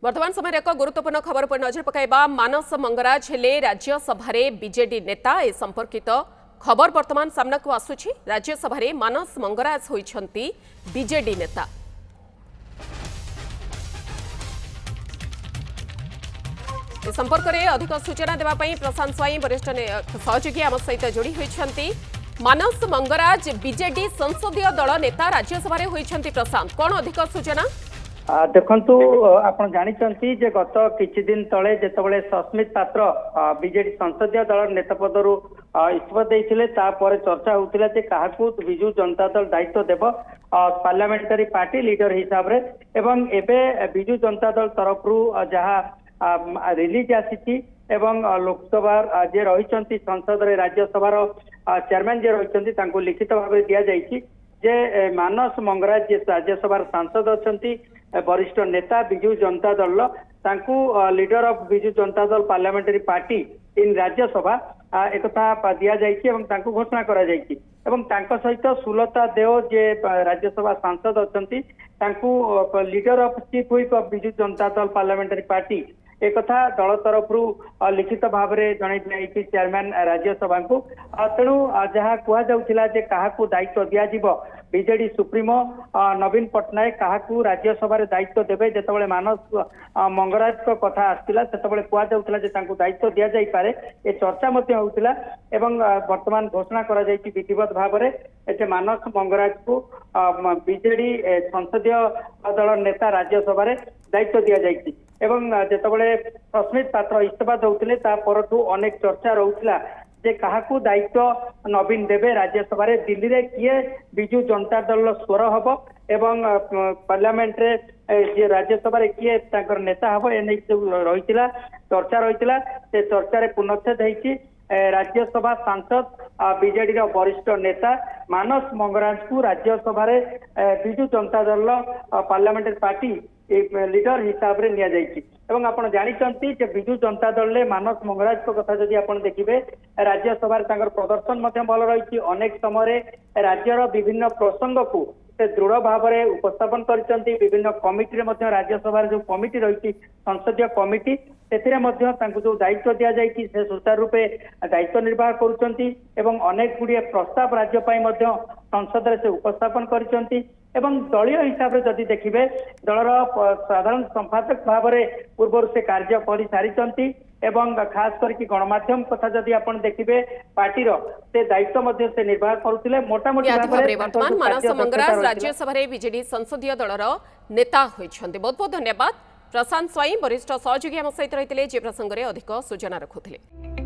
वर्तमान समय एक गुरुत्वपूर्ण खबर पर नजर पकाइबा मानस मंगराज हेले राज्यसभा बीजेडी नेता ए संपर्कित खबर वर्तमान सामना को आसुछि। राज्यसभा मानस मंगराज होइछंती बीजेडी नेता। ए संपर्क में अधिक सूचना देवा पई प्रशांत स्वाई वरिष्ठ सहयोगी आम सहित जोड़ी होइछंती। मानस मंगराज बीजेडी संसदीय दल नेता राज्यसभा होइछंती। प्रशांत कौन अधिक सूचना? देखंतु आपण जानिचंती जे गत किछि दिन तळे जेतबळे सस्मित पात्र बीजेडी संसदीय दल नेता पदरु इस्तीफा देइथिले तापर चर्चा होउतिला जे काहाकू बिजू जनता दल दायित्व देबो पार्लियामेंटरी पार्टी लीडर हिसाब रे एवं एबे बिजू जनता दल तरफरु जहा रिलीज आसीची एवं लोकसभा जे रहिचंती संसद रे राज्यसभार चेयरमैन जे रहिचंती तांको लिखित भाव दिया जायछि जे मानस मंगराज जे राज्यसभा सांसद अछंती वरिष्ठ नेता बिजू जनता दल तांकू leader of Biju Janata Dal parliamentary party इन राज्यसभा एक दिया जायछि एवं तांकू घोषणा करा जायछि एवं तांको सहित सुलता देव जे राज्यसभा सांसद अछंती तांकू leader of chief whip of Biju Janata Dal parliamentary party एक दल तरफ लिखित भाव में जन चेयरमैन राज्यसभा को तेणु जहाँ कहला क्या दायित्व दिज्व बीजेडी सुप्रीमो नवीन पट्टनायक क्या राज्यसभा दायित्व देवे जिते मानस मंगराज कथा आसाला से कहला दायित्व दि जापे ये चर्चा होता वर्तमान घोषणा कर विधिवत भाव में मानस मंगराज को बीजेडी संसदीय दल नेता राज्यसभा दायित्व दि जाए एवं जितेबाला सस्मित पात्र इस्तीफा दौले अनेक चर्चा रोला जे काहाकू दायित्व नवीन देवे राज्यसभा दिल्ली रे किए बिजू जनता दल स्वर हम एवं पार्लियामेंट रे जे राज्यसभा किए नेता हम एने रही चर्चा रही से चर्चा पूर्णच्छेद होती राज्यसभा सांसद बीजेडी वरिष्ठ नेता मानस मंगराज को Rajya Sabha Biju Janata Dal parliamentary party leader हिसाब से नि आप जानते बिजू जनता दल ने मानस मंगराज कथा जदि आप देखिए राज्यसभा प्रदर्शन भल रही अनेक समय राज्यर विभिन्न प्रसंग को से दृढ़ भाव में उपस्थापन करछंती विभिन्न कमिटी राज्यसभा जो कमिटी रही संसदीय कमिटी से जो दायित्व दि जाए से सुचारू रूपे दायित्व निर्वाह करुछंती एवं अनेक गुड़िए प्रस्ताव राज्य संसद से उपस्थापन करछंती एवं दलीय हिसाब से जदि देखिए दलर साधारण संपादक भाव में पूर्व से कार्य कर सारी एवं खास करके गणमाध्यम कथा जदि आप देखिए पार्टी से दायित्व से निर्वाह करुले मोटामोटी वर्तमान मानस मंगराज राज्यसभा बीजेडी संसदीय दलर नेता होइछन्ते। बहुत बहुत धन्यवाद प्रशांत स्वाई वरिष्ठ सहयोगी आम सहित रही प्रसंग में अधिक सूचना रखुले।